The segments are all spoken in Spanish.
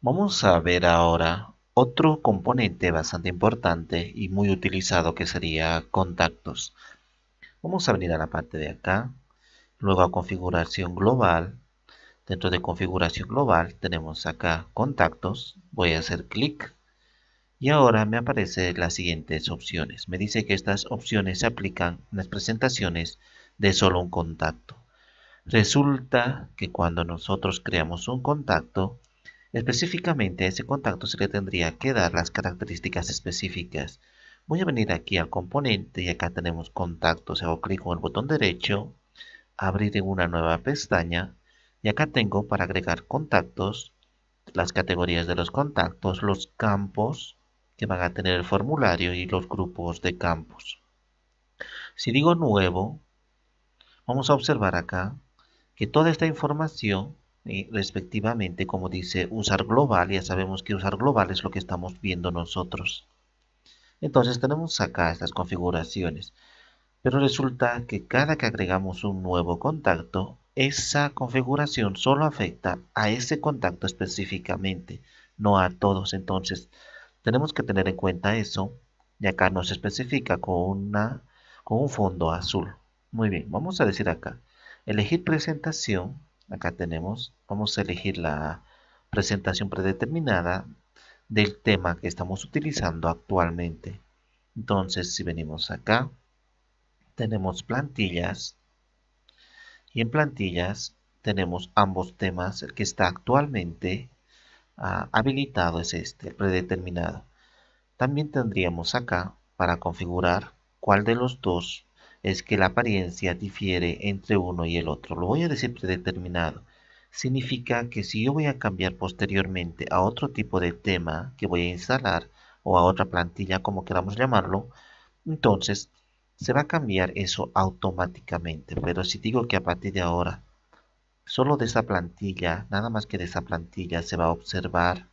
Vamos a ver ahora otro componente bastante importante y muy utilizado que sería contactos. Vamos a venir a la parte de acá, luego a configuración global. Dentro de configuración global tenemos acá contactos. Voy a hacer clic y ahora me aparecen las siguientes opciones. Me dice que estas opciones se aplican en las presentaciones de solo un contacto. Resulta que cuando nosotros creamos un contacto, específicamente a ese contacto se le tendría que dar las características específicas. Voy a venir aquí al componente y acá tenemos contactos. Hago clic con el botón derecho, abrir en una nueva pestaña y acá tengo para agregar contactos, las categorías de los contactos, los campos que van a tener el formulario y los grupos de campos. Si digo nuevo, vamos a observar acá que toda esta información, respectivamente, como dice usar global, ya sabemos que usar global es lo que estamos viendo nosotros. Entonces tenemos acá estas configuraciones, pero resulta que cada que agregamos un nuevo contacto, esa configuración solo afecta a ese contacto específicamente, no a todos. Entonces tenemos que tener en cuenta eso, y acá nos especifica con un fondo azul. Muy bien, vamos a decir acá, elegir presentación. Acá tenemos, vamos a elegir la presentación predeterminada del tema que estamos utilizando actualmente. Entonces, si venimos acá, tenemos plantillas y en plantillas tenemos ambos temas. El que está actualmente habilitado es este, el predeterminado. También tendríamos acá para configurar cuál de los dos es que la apariencia difiere entre uno y el otro. Lo voy a decir predeterminado. Significa que si yo voy a cambiar posteriormente a otro tipo de tema que voy a instalar o a otra plantilla, como queramos llamarlo, entonces se va a cambiar eso automáticamente. Pero si digo que a partir de ahora, solo de esa plantilla, nada más que de esa plantilla, se va a observar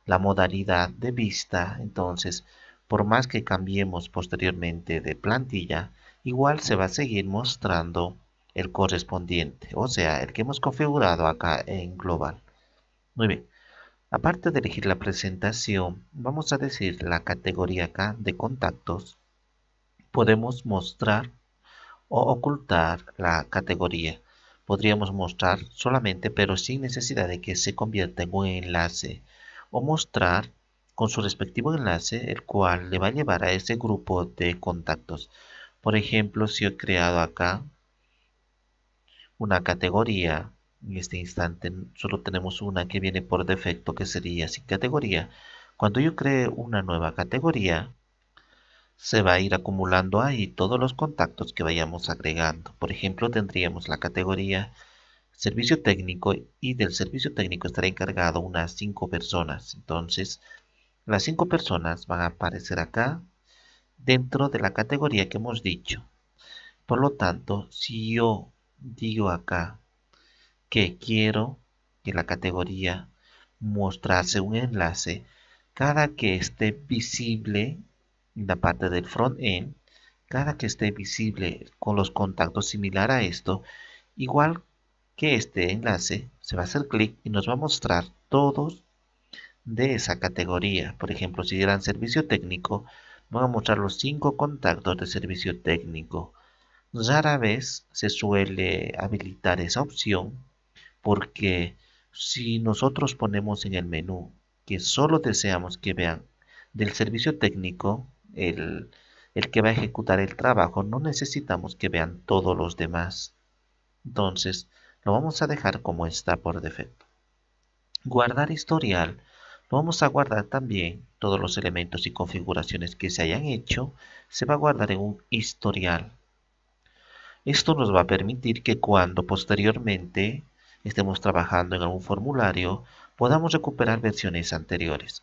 la modalidad de vista, entonces, por más que cambiemos posteriormente de plantilla, igual se va a seguir mostrando el correspondiente, o sea, el que hemos configurado acá en global. Muy bien, aparte de elegir la presentación, vamos a decir la categoría acá de contactos. Podemos mostrar o ocultar la categoría. Podríamos mostrar solamente, pero sin necesidad de que se convierta en un enlace, o mostrar con su respectivo enlace, el cual le va a llevar a ese grupo de contactos. Por ejemplo, si he creado acá una categoría, en este instante solo tenemos una que viene por defecto, que sería sin categoría. Cuando yo cree una nueva categoría, se va a ir acumulando ahí todos los contactos que vayamos agregando. Por ejemplo, tendríamos la categoría servicio técnico y del servicio técnico estará encargado unas 5 personas. Entonces, las 5 personas van a aparecer acá dentro de la categoría que hemos dicho. Por lo tanto, si yo digo acá que quiero que la categoría mostrase un enlace, cada que esté visible en la parte del front-end, cada que esté visible con los contactos similar a esto, igual que este enlace, se va a hacer clic y nos va a mostrar todos de esa categoría. Por ejemplo, si dieran servicio técnico, van a mostrar los 5 contactos de servicio técnico. Rara vez se suele habilitar esa opción porque si nosotros ponemos en el menú que solo deseamos que vean del servicio técnico, el que va a ejecutar el trabajo, no necesitamos que vean todos los demás. Entonces, lo vamos a dejar como está por defecto. Guardar historial. Lo vamos a guardar también todos los elementos y configuraciones que se hayan hecho. Se va a guardar en un historial. Esto nos va a permitir que cuando posteriormente estemos trabajando en algún formulario, podamos recuperar versiones anteriores.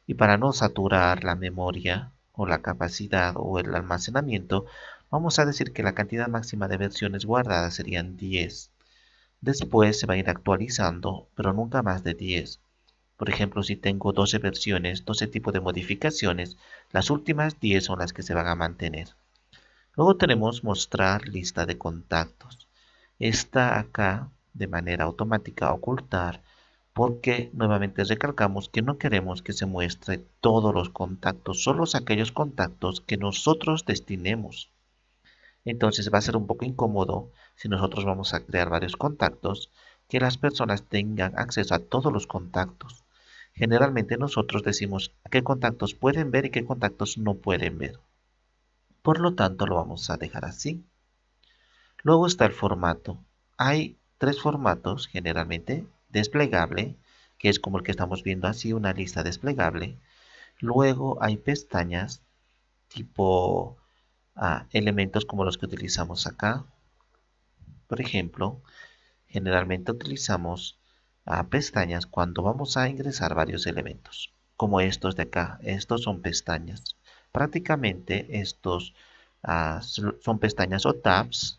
Y para no saturar la memoria o la capacidad o el almacenamiento, vamos a decir que la cantidad máxima de versiones guardadas serían 10. Después se va a ir actualizando, pero nunca más de 10. Por ejemplo, si tengo 12 versiones, 12 tipos de modificaciones, las últimas 10 son las que se van a mantener. Luego tenemos mostrar lista de contactos. Esta acá, de manera automática, ocultar, porque nuevamente recalcamos que no queremos que se muestre todos los contactos, solo aquellos contactos que nosotros destinemos. Entonces va a ser un poco incómodo si nosotros vamos a crear varios contactos, que las personas tengan acceso a todos los contactos. Generalmente nosotros decimos qué contactos pueden ver y qué contactos no pueden ver. Por lo tanto, lo vamos a dejar así. Luego está el formato. Hay tres formatos generalmente: desplegable, que es como el que estamos viendo así, una lista desplegable. Luego hay pestañas tipo elementos como los que utilizamos acá. Por ejemplo, generalmente utilizamos pestañas cuando vamos a ingresar varios elementos, como estos de acá. Estos son pestañas. Prácticamente estos son pestañas o tabs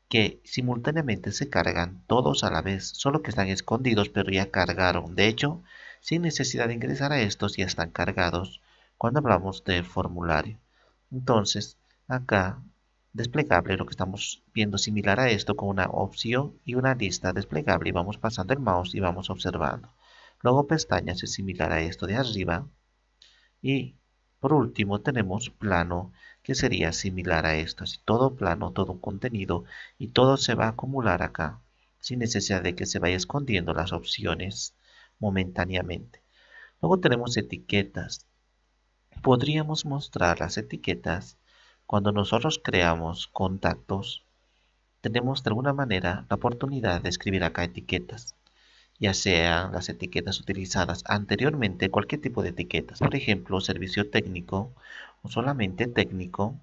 que simultáneamente se cargan todos a la vez, solo que están escondidos pero ya cargaron. De hecho, sin necesidad de ingresar a estos, ya están cargados cuando hablamos del formulario. Entonces, acá, desplegable, lo que estamos viendo similar a esto, con una opción y una lista desplegable, y vamos pasando el mouse y vamos observando. Luego pestañas es similar a esto de arriba, y por último tenemos plano, que sería similar a esto, así todo plano, todo un contenido, y todo se va a acumular acá, sin necesidad de que se vaya escondiendo las opciones momentáneamente. Luego tenemos etiquetas. Podríamos mostrar las etiquetas cuando nosotros creamos contactos. Tenemos de alguna manera la oportunidad de escribir acá etiquetas, ya sean las etiquetas utilizadas anteriormente, cualquier tipo de etiquetas, por ejemplo, servicio técnico o solamente técnico.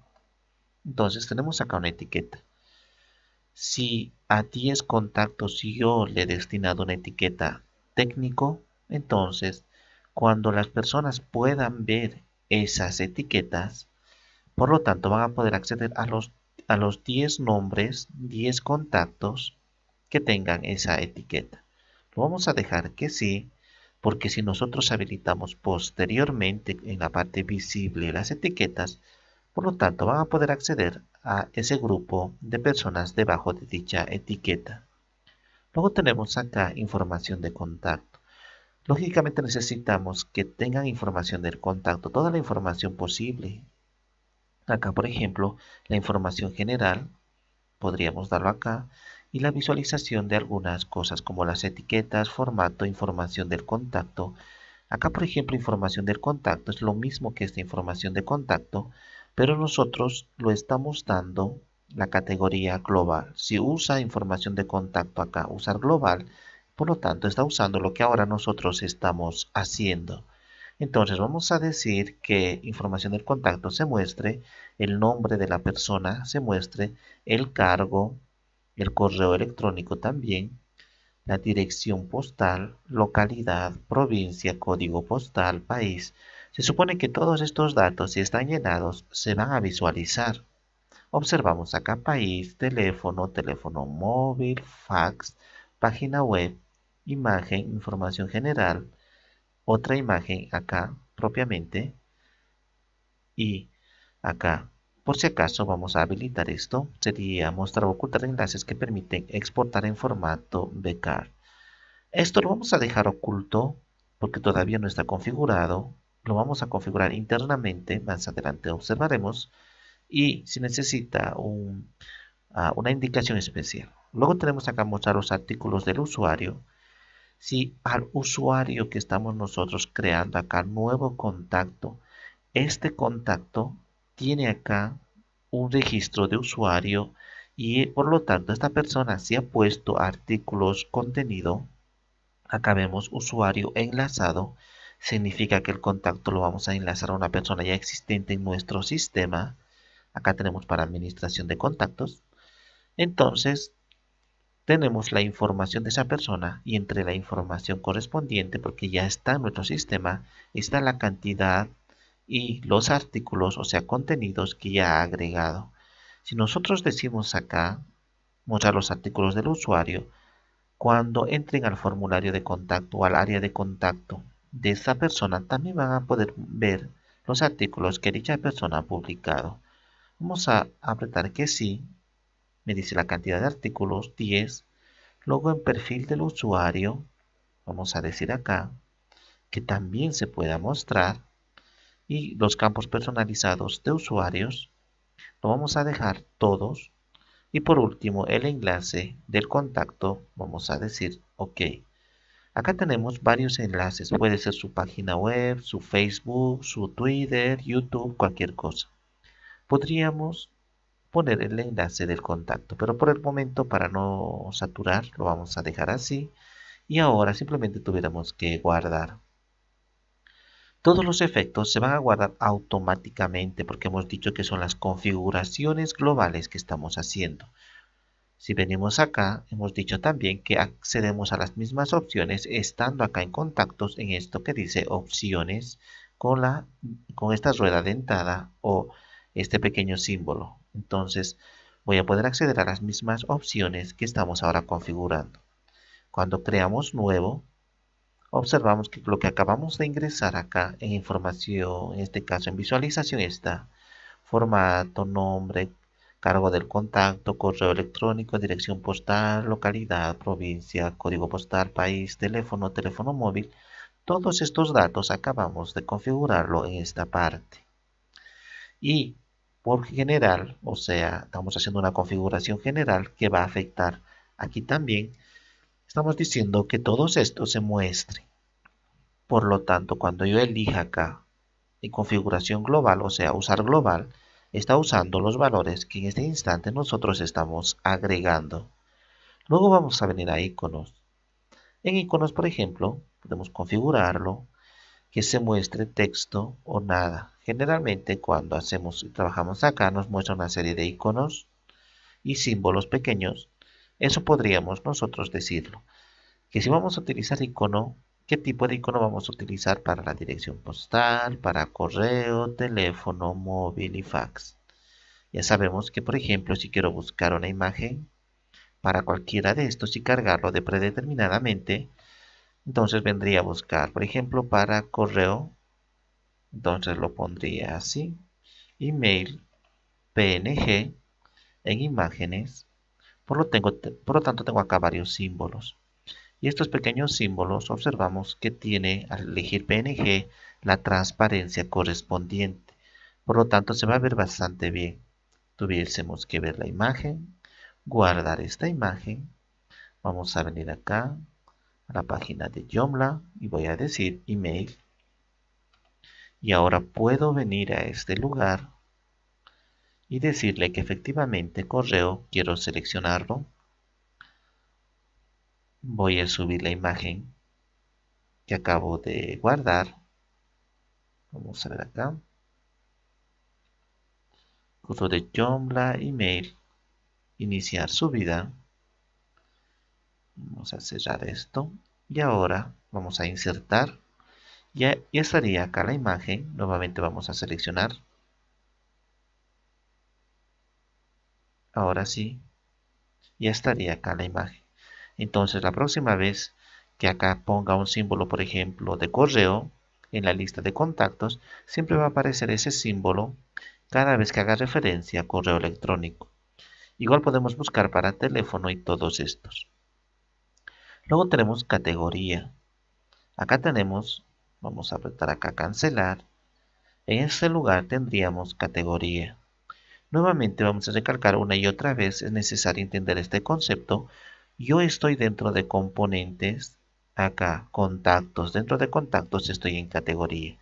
Entonces tenemos acá una etiqueta. Si a 10 contactos yo le he destinado una etiqueta técnico, entonces cuando las personas puedan ver esas etiquetas, por lo tanto van a poder acceder a los 10 nombres, 10 contactos que tengan esa etiqueta. Lo vamos a dejar que sí, porque si nosotros habilitamos posteriormente en la parte visible las etiquetas, por lo tanto van a poder acceder a ese grupo de personas debajo de dicha etiqueta. Luego tenemos acá información de contacto. Lógicamente necesitamos que tengan información del contacto, toda la información posible. Acá, por ejemplo, la información general, podríamos darlo acá, y la visualización de algunas cosas como las etiquetas, formato, información del contacto. Acá, por ejemplo, información del contacto es lo mismo que esta información de contacto, pero nosotros lo estamos dando la categoría global. Si usa información de contacto acá, usar global, por lo tanto está usando lo que ahora nosotros estamos haciendo. Entonces vamos a decir que información del contacto se muestre, el nombre de la persona se muestre, el cargo, el correo electrónico también, la dirección postal, localidad, provincia, código postal, país. Se supone que todos estos datos, si están llenados, se van a visualizar. Observamos acá país, teléfono, teléfono móvil, fax, página web, imagen, información general, otra imagen acá propiamente, y acá, por si acaso, vamos a habilitar esto. Sería mostrar o ocultar enlaces que permiten exportar en formato BCAR. Esto lo vamos a dejar oculto porque todavía no está configurado. Lo vamos a configurar internamente, más adelante observaremos, y si necesita una indicación especial. Luego tenemos acá mostrar los artículos del usuario. Si al usuario que estamos nosotros creando acá nuevo contacto, este contacto tiene acá un registro de usuario, y por lo tanto esta persona si ha puesto artículos contenido, acá vemos usuario enlazado, significa que el contacto lo vamos a enlazar a una persona ya existente en nuestro sistema. Acá tenemos para administración de contactos. Entonces tenemos la información de esa persona, y entre la información correspondiente, porque ya está en nuestro sistema, está la cantidad y los artículos, o sea, contenidos que ya ha agregado. Si nosotros decimos acá, mostrar los artículos del usuario, cuando entren al formulario de contacto o al área de contacto de esa persona, también van a poder ver los artículos que dicha persona ha publicado. Vamos a apretar que sí, me dice la cantidad de artículos, 10. Luego en perfil del usuario, Vamos a decir acá que también se pueda mostrar y los campos personalizados de usuarios lo vamos a dejar todos y por último el enlace del contacto vamos a decir OK. Acá tenemos varios enlaces, puede ser su página web, su Facebook, su Twitter, YouTube, cualquier cosa. Podríamos poner el enlace del contacto, pero por el momento para no saturar lo vamos a dejar así y ahora simplemente tuviéramos que guardar. Todos los efectos se van a guardar automáticamente porque hemos dicho que son las configuraciones globales que estamos haciendo. Si venimos acá, hemos dicho también que accedemos a las mismas opciones estando acá en contactos en esto que dice opciones con esta rueda dentada o este pequeño símbolo. Entonces voy a poder acceder a las mismas opciones que estamos ahora configurando. Cuando creamos nuevo, observamos que lo que acabamos de ingresar acá en información, en este caso en visualización, está formato, nombre, cargo del contacto, correo electrónico, dirección postal, localidad, provincia, código postal, país, teléfono, teléfono móvil. Todos estos datos acabamos de configurarlo en esta parte. Y por general, o sea, estamos haciendo una configuración general que va a afectar aquí también. Estamos diciendo que todos estos se muestren. Por lo tanto, cuando yo elija acá en configuración global, o sea, usar global, está usando los valores que en este instante nosotros estamos agregando. Luego vamos a venir a iconos. En iconos, por ejemplo, podemos configurarlo que se muestre texto o nada. Generalmente cuando hacemos y trabajamos acá nos muestra una serie de iconos y símbolos pequeños. Eso podríamos nosotros decirlo. Que si vamos a utilizar icono, ¿qué tipo de icono vamos a utilizar para la dirección postal, para correo, teléfono, móvil y fax? Ya sabemos que, por ejemplo, si quiero buscar una imagen para cualquiera de estos y cargarlo de predeterminadamente, entonces vendría a buscar, por ejemplo, para correo, entonces lo pondría así, email, PNG, en imágenes, por lo tanto tengo acá varios símbolos. Y estos pequeños símbolos observamos que tiene al elegir PNG la transparencia correspondiente. Por lo tanto se va a ver bastante bien. Tuviésemos que ver la imagen, guardar esta imagen. Vamos a venir acá a la página de Joomla y voy a decir email. Y ahora puedo venir a este lugar y decirle que efectivamente correo quiero seleccionarlo. Voy a subir la imagen que acabo de guardar. Vamos a ver acá. Curso de Joomla, email, iniciar subida. Vamos a cerrar esto. Y ahora vamos a insertar. Ya estaría acá la imagen. Nuevamente vamos a seleccionar. Ahora sí, ya estaría acá la imagen. Entonces la próxima vez que acá ponga un símbolo, por ejemplo, de correo en la lista de contactos, siempre va a aparecer ese símbolo cada vez que haga referencia a correo electrónico. Igual podemos buscar para teléfono y todos estos. Luego tenemos categoría. Acá tenemos, vamos a apretar acá cancelar. En este lugar tendríamos categoría. Nuevamente vamos a recalcar una y otra vez, es necesario entender este concepto. Yo estoy dentro de componentes, acá contactos, dentro de contactos estoy en categoría.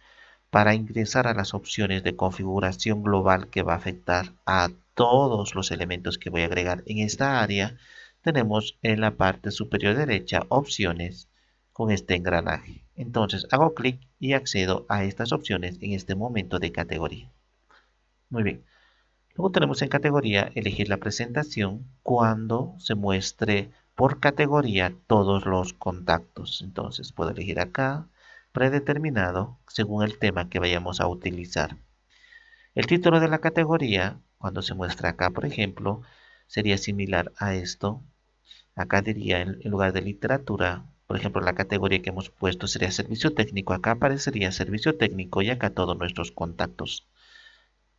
Para ingresar a las opciones de configuración global que va a afectar a todos los elementos que voy a agregar en esta área, tenemos en la parte superior derecha opciones con este engranaje. Entonces hago clic y accedo a estas opciones en este momento de categoría. Muy bien. Luego tenemos en categoría elegir la presentación cuando se muestre por categoría todos los contactos. Entonces puedo elegir acá predeterminado según el tema que vayamos a utilizar. El título de la categoría, cuando se muestra acá, por ejemplo, sería similar a esto. Acá diría en lugar de literatura, por ejemplo, la categoría que hemos puesto sería servicio técnico. Acá aparecería servicio técnico y acá todos nuestros contactos.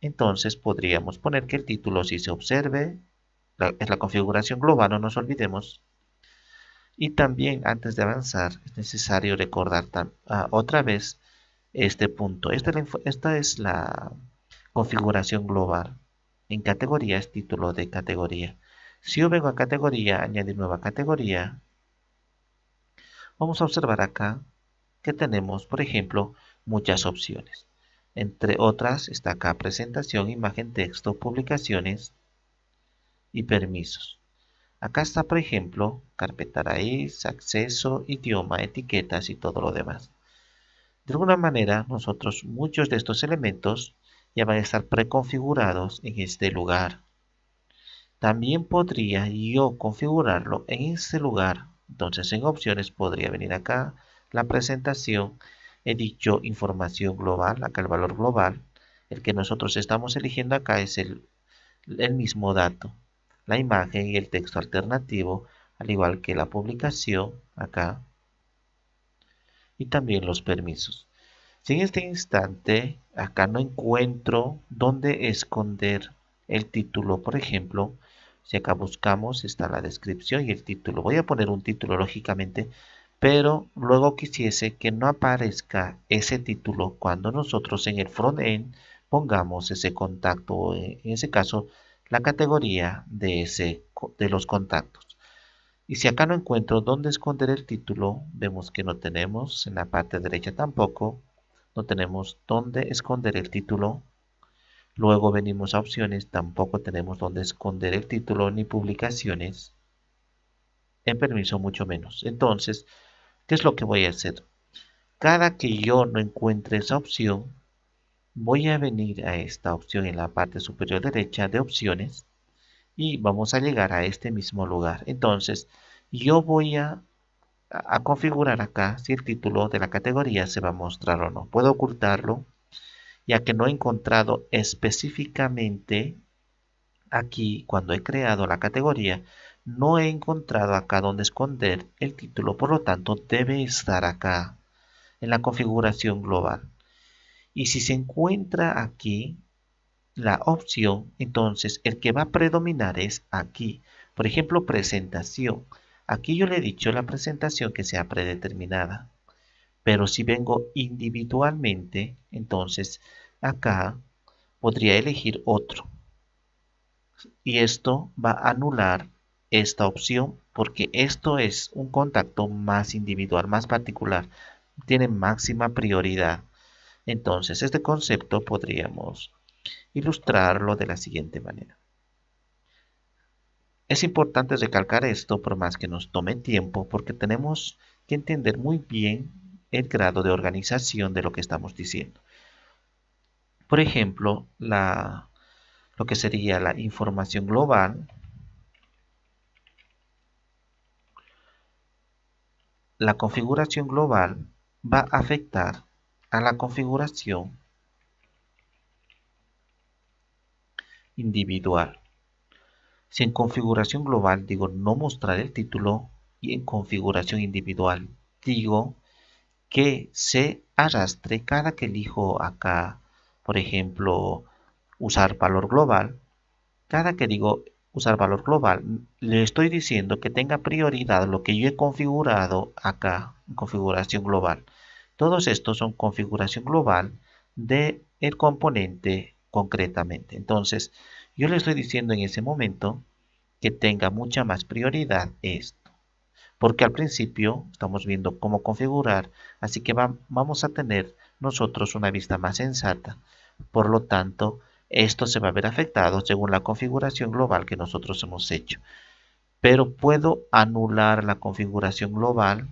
Entonces podríamos poner que el título si se observe, es la configuración global, no nos olvidemos. Y también antes de avanzar es necesario recordar otra vez este punto. Esta es la configuración global. En categoría es título de categoría. Si yo vengo a categoría, añadir nueva categoría, vamos a observar acá que tenemos, por ejemplo, muchas opciones. Entre otras está acá presentación, imagen, texto, publicaciones y permisos. Acá está, por ejemplo, carpeta raíz, acceso, idioma, etiquetas y todo lo demás. De alguna manera, muchos de estos elementos ya van a estar preconfigurados en este lugar. También podría yo configurarlo en este lugar. Entonces, en opciones podría venir acá la presentación. He dicho información global, acá el valor global. El que nosotros estamos eligiendo acá es el mismo dato, la imagen y el texto alternativo, al igual que la publicación acá y también los permisos. Si en este instante acá no encuentro dónde esconder el título, por ejemplo, si acá buscamos está la descripción y el título. Voy a poner un título lógicamente, pero luego quisiese que no aparezca ese título cuando nosotros en el frontend pongamos ese contacto, o en ese caso la categoría de los contactos. Y si acá no encuentro dónde esconder el título, vemos que no tenemos, en la parte derecha tampoco, no tenemos dónde esconder el título. Luego venimos a opciones, tampoco tenemos dónde esconder el título ni publicaciones. En permiso mucho menos. Entonces, ¿qué es lo que voy a hacer? Cada que yo no encuentre esa opción, voy a venir a esta opción en la parte superior derecha de opciones y vamos a llegar a este mismo lugar. Entonces, yo voy a configurar acá si el título de la categoría se va a mostrar o no. Puedo ocultarlo, ya que no he encontrado específicamente aquí cuando he creado la categoría, no he encontrado acá donde esconder el título, por lo tanto debe estar acá en la configuración global. Y si se encuentra aquí la opción, entonces el que va a predominar es aquí. Por ejemplo, presentación. Aquí yo le he dicho la presentación que sea predeterminada. Pero si vengo individualmente, entonces acá podría elegir otro. Y esto va a anular esta opción porque esto es un contacto más individual, más particular. Tiene máxima prioridad. Entonces, este concepto podríamos ilustrarlo de la siguiente manera. Es importante recalcar esto por más que nos tome tiempo porque tenemos que entender muy bien el grado de organización de lo que estamos diciendo. Por ejemplo, lo que sería la información global, la configuración global va a afectar a la configuración individual. Si en configuración global digo no mostrar el título y en configuración individual digo que se arrastre cada que elijo acá, por ejemplo, usar valor global, cada que digo usar valor global, le estoy diciendo que tenga prioridad lo que yo he configurado acá en configuración global. Todos estos son configuración global de el componente concretamente. Entonces, yo le estoy diciendo en ese momento que tenga mucha más prioridad esto. Porque al principio estamos viendo cómo configurar, así que vamos a tener nosotros una vista más sensata. Por lo tanto, esto se va a ver afectado según la configuración global que nosotros hemos hecho. Pero puedo anular la configuración global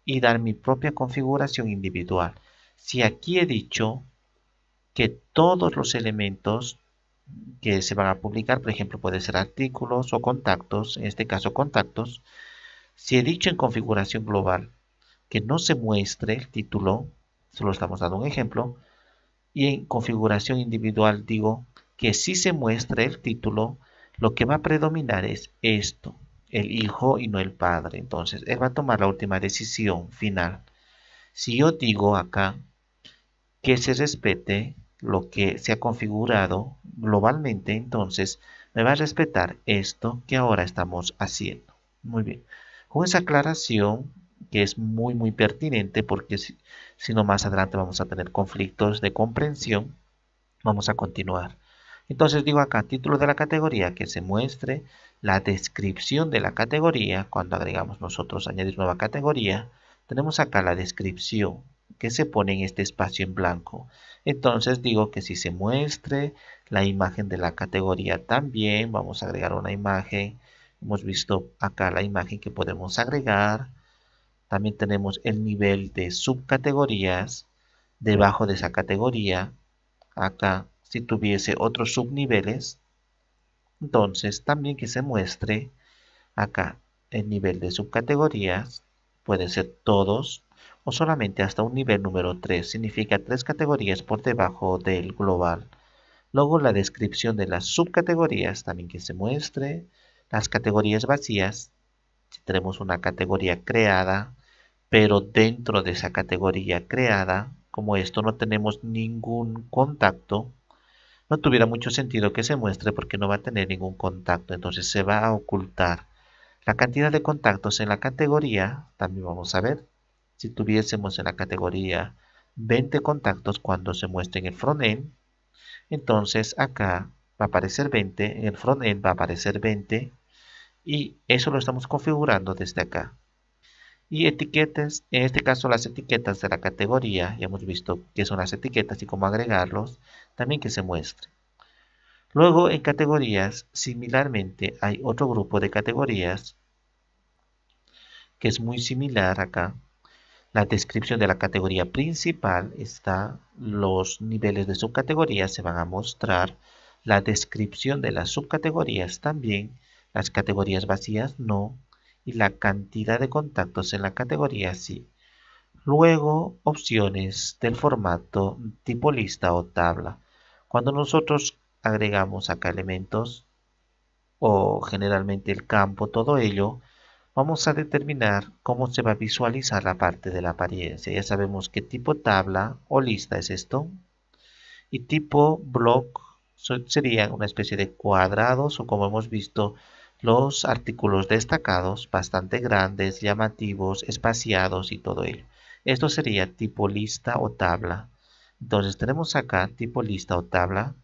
y dar mi propia configuración individual. Si aquí he dicho que todos los elementos que se van a publicar, por ejemplo, puede ser artículos o contactos, en este caso contactos, si he dicho en configuración global que no se muestre el título, solo estamos dando un ejemplo, y en configuración individual digo que si se muestra el título, lo que va a predominar es esto, el hijo y no el padre. Entonces, él va a tomar la última decisión final. Si yo digo acá que se respete lo que se ha configurado globalmente, entonces me va a respetar esto que ahora estamos haciendo. Muy bien. Con esa aclaración, que es muy pertinente, porque si no más adelante vamos a tener conflictos de comprensión, vamos a continuar. Entonces digo acá, título de la categoría, que se muestre la descripción de la categoría. Cuando agregamos nosotros añadir nueva categoría, tenemos acá la descripción que se pone en este espacio en blanco. Entonces digo que si se muestre la imagen de la categoría también, vamos a agregar una imagen. Hemos visto acá la imagen que podemos agregar. También tenemos el nivel de subcategorías debajo de esa categoría. Acá, si tuviese otros subniveles, entonces también que se muestre acá el nivel de subcategorías. Puede ser todos o solamente hasta un nivel número 3. Significa 3 categorías por debajo del global. Luego la descripción de las subcategorías también que se muestre. Las categorías vacías. Si tenemos una categoría creada, pero dentro de esa categoría creada, como esto no tenemos ningún contacto, no tuviera mucho sentido que se muestre porque no va a tener ningún contacto, entonces se va a ocultar. La cantidad de contactos en la categoría, también vamos a ver, si tuviésemos en la categoría 20 contactos cuando se muestre en el frontend, entonces acá va a aparecer 20, en el frontend va a aparecer 20 y eso lo estamos configurando desde acá. Y etiquetas, en este caso las etiquetas de la categoría, ya hemos visto qué son las etiquetas y cómo agregarlos, también que se muestre. Luego en categorías, similarmente, hay otro grupo de categorías que es muy similar acá. La descripción de la categoría principal está, los niveles de subcategorías se van a mostrar, la descripción de las subcategorías también, las categorías vacías no, y la cantidad de contactos en la categoría sí. Luego, opciones del formato tipo lista o tabla. Cuando nosotros agregamos acá elementos o generalmente el campo, todo ello, vamos a determinar cómo se va a visualizar la parte de la apariencia. Ya sabemos qué tipo tabla o lista es esto. Y tipo block serían una especie de cuadrados o como hemos visto los artículos destacados, bastante grandes, llamativos, espaciados y todo ello. Esto sería tipo lista o tabla. Entonces tenemos acá tipo lista o tabla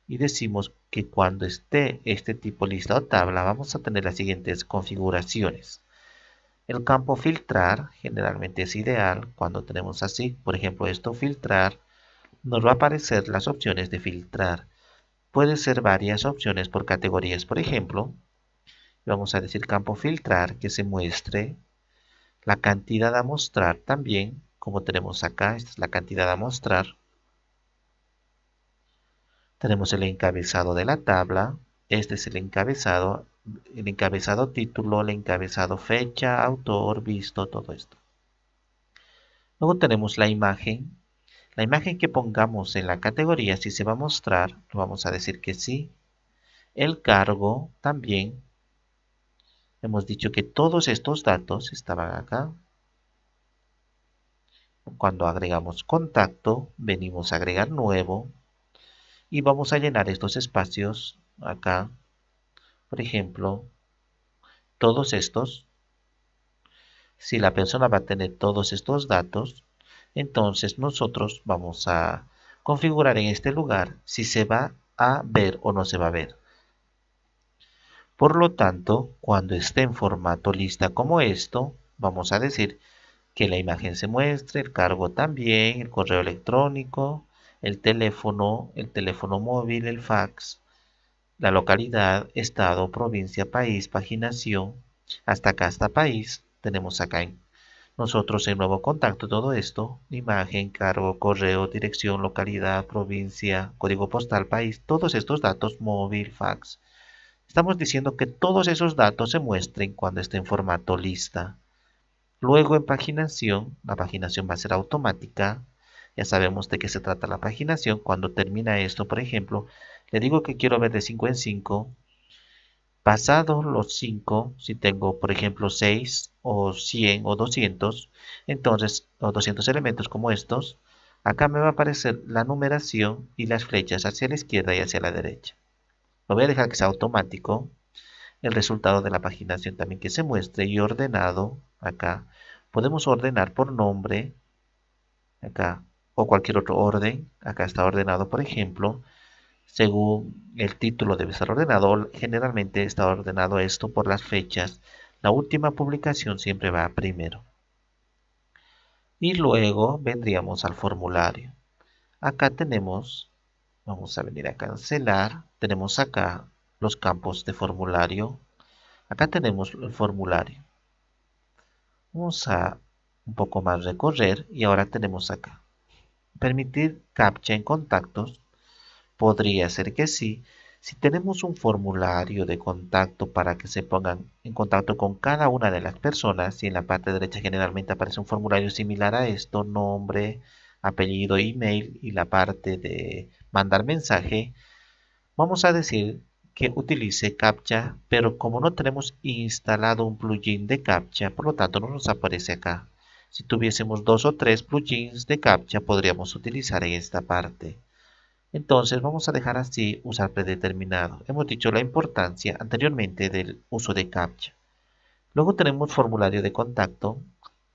y decimos que cuando esté este tipo lista o tabla vamos a tener las siguientes configuraciones. El campo filtrar generalmente es ideal cuando tenemos así, por ejemplo esto filtrar, nos va a aparecer las opciones de filtrar. Puede ser varias opciones por categorías, por ejemplo, vamos a decir campo filtrar que se muestre la cantidad a mostrar también, como tenemos acá, esta es la cantidad a mostrar. Tenemos el encabezado de la tabla, este es el encabezado título, el encabezado fecha, autor, visto, todo esto. Luego tenemos la imagen que pongamos en la categoría, si se va a mostrar, lo vamos a decir que sí. El cargo también, hemos dicho que todos estos datos estaban acá. Cuando agregamos contacto, venimos a agregar nuevo y vamos a llenar estos espacios acá. Por ejemplo, todos estos, si la persona va a tener todos estos datos, entonces nosotros vamos a configurar en este lugar si se va a ver o no se va a ver. Por lo tanto, cuando esté en formato lista como esto, vamos a decir que la imagen se muestre, el cargo también, el correo electrónico, el teléfono móvil, el fax, la localidad, estado, provincia, país, paginación, hasta acá hasta país. Tenemos acá nosotros en nuevo contacto todo esto, imagen, cargo, correo, dirección, localidad, provincia, código postal, país, todos estos datos, móvil, fax. Estamos diciendo que todos esos datos se muestren cuando esté en formato lista. Luego en paginación, la paginación va a ser automática. Ya sabemos de qué se trata la paginación. Cuando termina esto, por ejemplo, le digo que quiero ver de 5 en 5. Pasados los 5, si tengo, por ejemplo, 6 o 100 o 200, entonces, o 200 elementos como estos, acá me va a aparecer la numeración y las flechas hacia la izquierda y hacia la derecha. Lo voy a dejar que sea automático. el resultado de la paginación también que se muestre y ordenado acá. Podemos ordenar por nombre acá o cualquier otro orden. Acá está ordenado, por ejemplo, según el título debe estar ordenado. Generalmente está ordenado esto por las fechas. La última publicación siempre va primero. Y luego vendríamos al formulario. Acá tenemos, vamos a venir a cancelar. Tenemos acá los campos de formulario. Acá tenemos el formulario. Vamos a un poco más recorrer y ahora tenemos acá. Permitir captcha en contactos. Podría ser que sí. Si tenemos un formulario de contacto para que se pongan en contacto con cada una de las personas, y en la parte derecha generalmente aparece un formulario similar a esto, nombre, apellido, email y la parte de mandar mensaje, vamos a decir que utilice CAPTCHA, pero como no tenemos instalado un plugin de CAPTCHA, por lo tanto no nos aparece acá. Si tuviésemos 2 o 3 plugins de CAPTCHA, podríamos utilizar en esta parte. Entonces vamos a dejar así usar predeterminado. Hemos dicho la importancia anteriormente del uso de CAPTCHA. Luego tenemos formulario de contacto.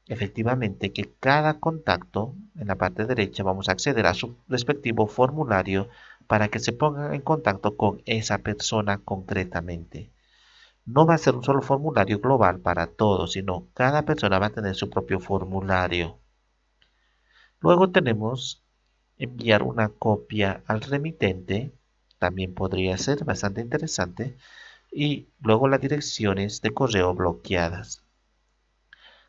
Efectivamente que cada contacto en la parte derecha vamos a acceder a su respectivo formulario para que se pongan en contacto con esa persona concretamente. No va a ser un solo formulario global para todos, sino cada persona va a tener su propio formulario. Luego tenemos enviar una copia al remitente, también podría ser bastante interesante, y luego las direcciones de correo bloqueadas.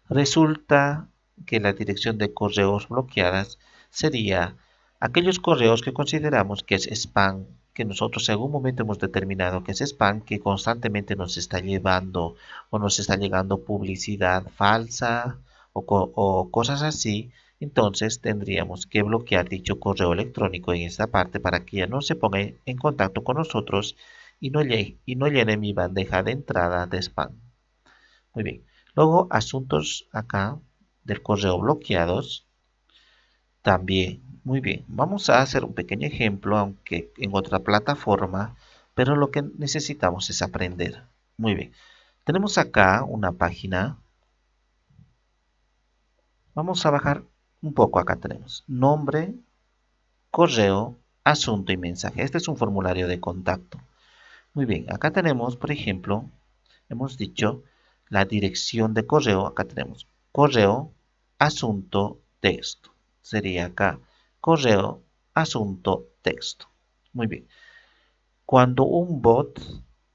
Resulta que la dirección de correos bloqueadas sería aquellos correos que consideramos que es spam, que nosotros en algún momento hemos determinado que es spam, que constantemente nos está llevando o nos está llegando publicidad falsa o cosas así. Entonces tendríamos que bloquear dicho correo electrónico en esta parte para que ya no se ponga en contacto con nosotros y no llene mi bandeja de entrada de spam. Muy bien. Luego, asuntos acá del correo bloqueados. También. Muy bien. Vamos a hacer un pequeño ejemplo, aunque en otra plataforma, pero lo que necesitamos es aprender. Muy bien. Tenemos acá una página. Vamos a bajar un poco. Acá tenemos nombre, correo, asunto y mensaje. Este es un formulario de contacto. Muy bien. Acá tenemos, por ejemplo, hemos dicho la dirección de correo. Acá tenemos correo, asunto, texto. Sería acá correo, asunto, texto. Muy bien. Cuando un bot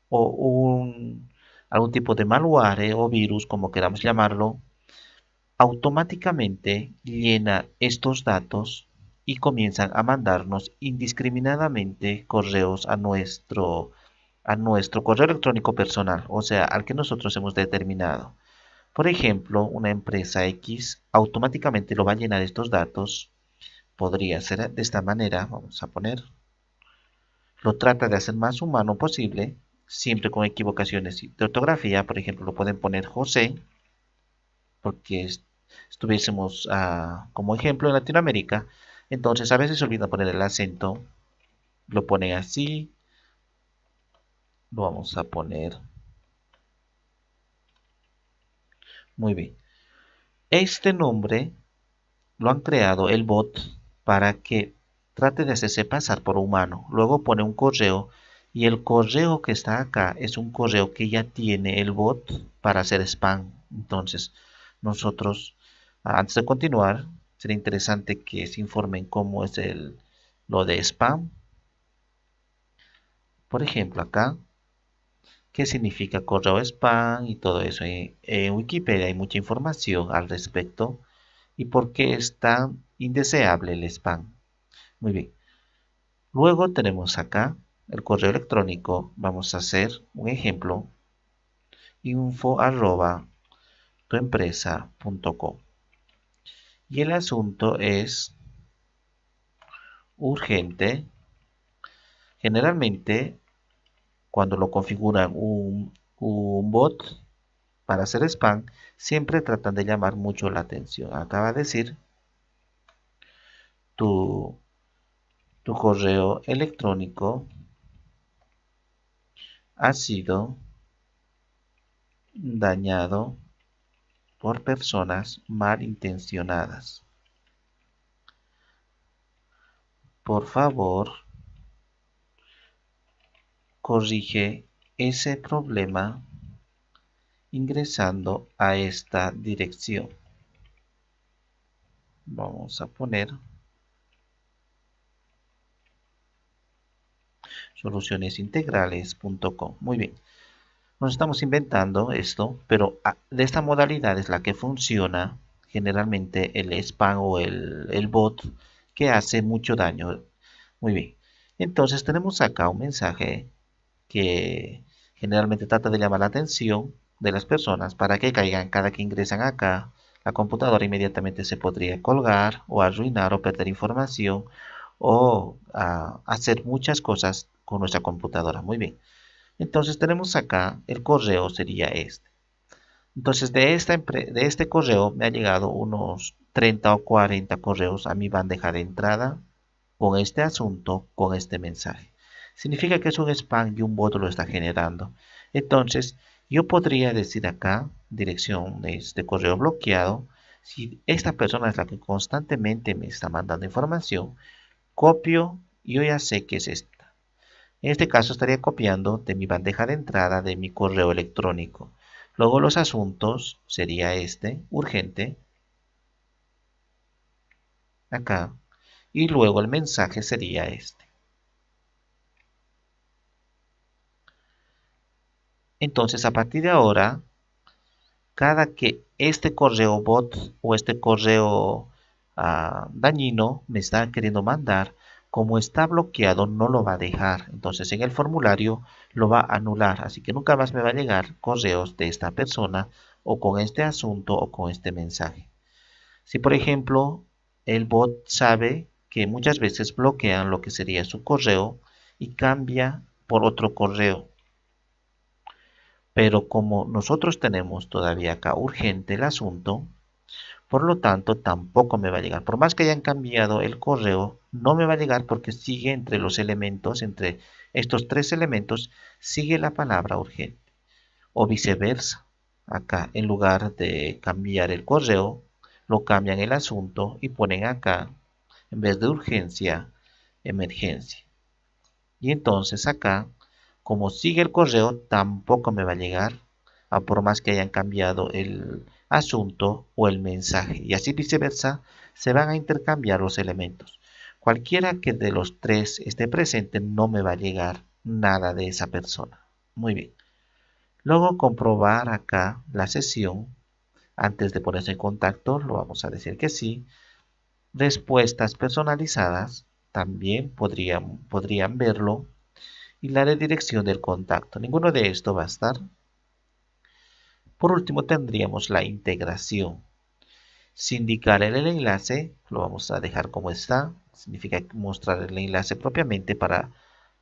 o algún tipo de malware o virus, como queramos llamarlo, automáticamente llena estos datos y comienzan a mandarnos indiscriminadamente correos a nuestro correo electrónico personal, o sea, al que nosotros hemos determinado. Por ejemplo, una empresa X automáticamente lo va a llenar estos datos. Podría ser de esta manera, vamos a poner. Lo trata de hacer más humano posible, siempre con equivocaciones de ortografía. Por ejemplo, lo pueden poner José, porque estuviésemos como ejemplo en Latinoamérica. Entonces a veces se olvida poner el acento. Lo ponen así. Lo vamos a poner. Muy bien. Este nombre lo han creado el bot para que trate de hacerse pasar por humano. Luego pone un correo y el correo que está acá es un correo que ya tiene el bot para hacer spam. Entonces, nosotros, antes de continuar, sería interesante que se informen cómo es lo de spam. Por ejemplo, acá, qué significa correo spam y todo eso. En Wikipedia hay mucha información al respecto y por qué es tan indeseable el spam. Muy bien. Luego tenemos acá el correo electrónico. Vamos a hacer un ejemplo. info@tuempresa.com. Y el asunto es urgente. Generalmente, cuando lo configuran un bot para hacer spam, siempre tratan de llamar mucho la atención. Acaba de decir tu, tu correo electrónico ha sido dañado por personas malintencionadas. Por favor, corrige ese problema ingresando a esta dirección. Vamos a poner solucionesintegrales.com. Muy bien. Nos estamos inventando esto, pero de esta modalidad es la que funciona generalmente el spam o el bot que hace mucho daño. Muy bien. Entonces tenemos acá un mensaje que generalmente trata de llamar la atención de las personas para que caigan cada que ingresan acá. La computadora inmediatamente se podría colgar o arruinar o perder información o hacer muchas cosas con nuestra computadora. Muy bien. Entonces tenemos acá el correo sería este. Entonces de este correo me ha llegado unos 30 o 40 correos a mi bandeja de entrada con este asunto, con este mensaje. Significa que es un spam y un bot lo está generando. Entonces yo podría decir acá, dirección de este correo bloqueado, si esta persona es la que constantemente me está mandando información, copio y yo ya sé que es esta. En este caso estaría copiando de mi bandeja de entrada de mi correo electrónico. Luego los asuntos sería este, urgente, acá, y luego el mensaje sería este. Entonces a partir de ahora, cada que este correo bot o este correo dañino me está queriendo mandar, como está bloqueado no lo va a dejar. Entonces en el formulario lo va a anular, así que nunca más me va a llegar correos de esta persona o con este asunto o con este mensaje. Si por ejemplo el bot sabe que muchas veces bloquean lo que sería su correo y cambia por otro correo, pero como nosotros tenemos todavía acá urgente el asunto, por lo tanto tampoco me va a llegar. Por más que hayan cambiado el correo, no me va a llegar porque sigue entre los elementos, entre estos tres elementos, sigue la palabra urgente. O viceversa. Acá, en lugar de cambiar el correo, lo cambian el asunto y ponen acá, en vez de urgencia, emergencia. Y entonces acá, como sigue el correo, tampoco me va a llegar, por más que hayan cambiado el asunto o el mensaje. Y así viceversa, se van a intercambiar los elementos. Cualquiera que de los tres esté presente, no me va a llegar nada de esa persona. Muy bien. Luego comprobar acá la sesión. Antes de ponerse en contacto, lo vamos a decir que sí. Respuestas personalizadas, también podrían verlo y la redirección del contacto. Ninguno de esto va a estar. Por último tendríamos la integración. Sin indicar el enlace, lo vamos a dejar como está. Significa mostrar el enlace propiamente para,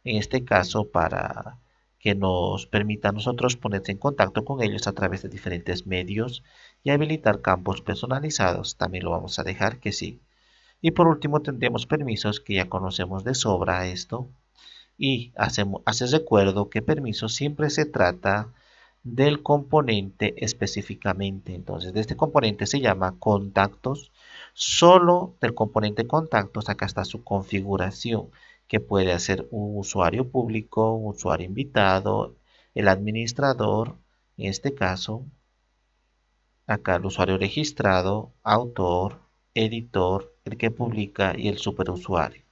en este caso, para que nos permita a nosotros ponerse en contacto con ellos a través de diferentes medios y habilitar campos personalizados. También lo vamos a dejar que sí. Y por último tendríamos permisos que ya conocemos de sobra esto. Y haces recuerdo que permiso siempre se trata del componente específicamente. Entonces, de este componente se llama contactos. Solo del componente contactos, acá está su configuración, que puede hacer un usuario público, un usuario invitado, el administrador, en este caso, acá el usuario registrado, autor, editor, el que publica y el superusuario.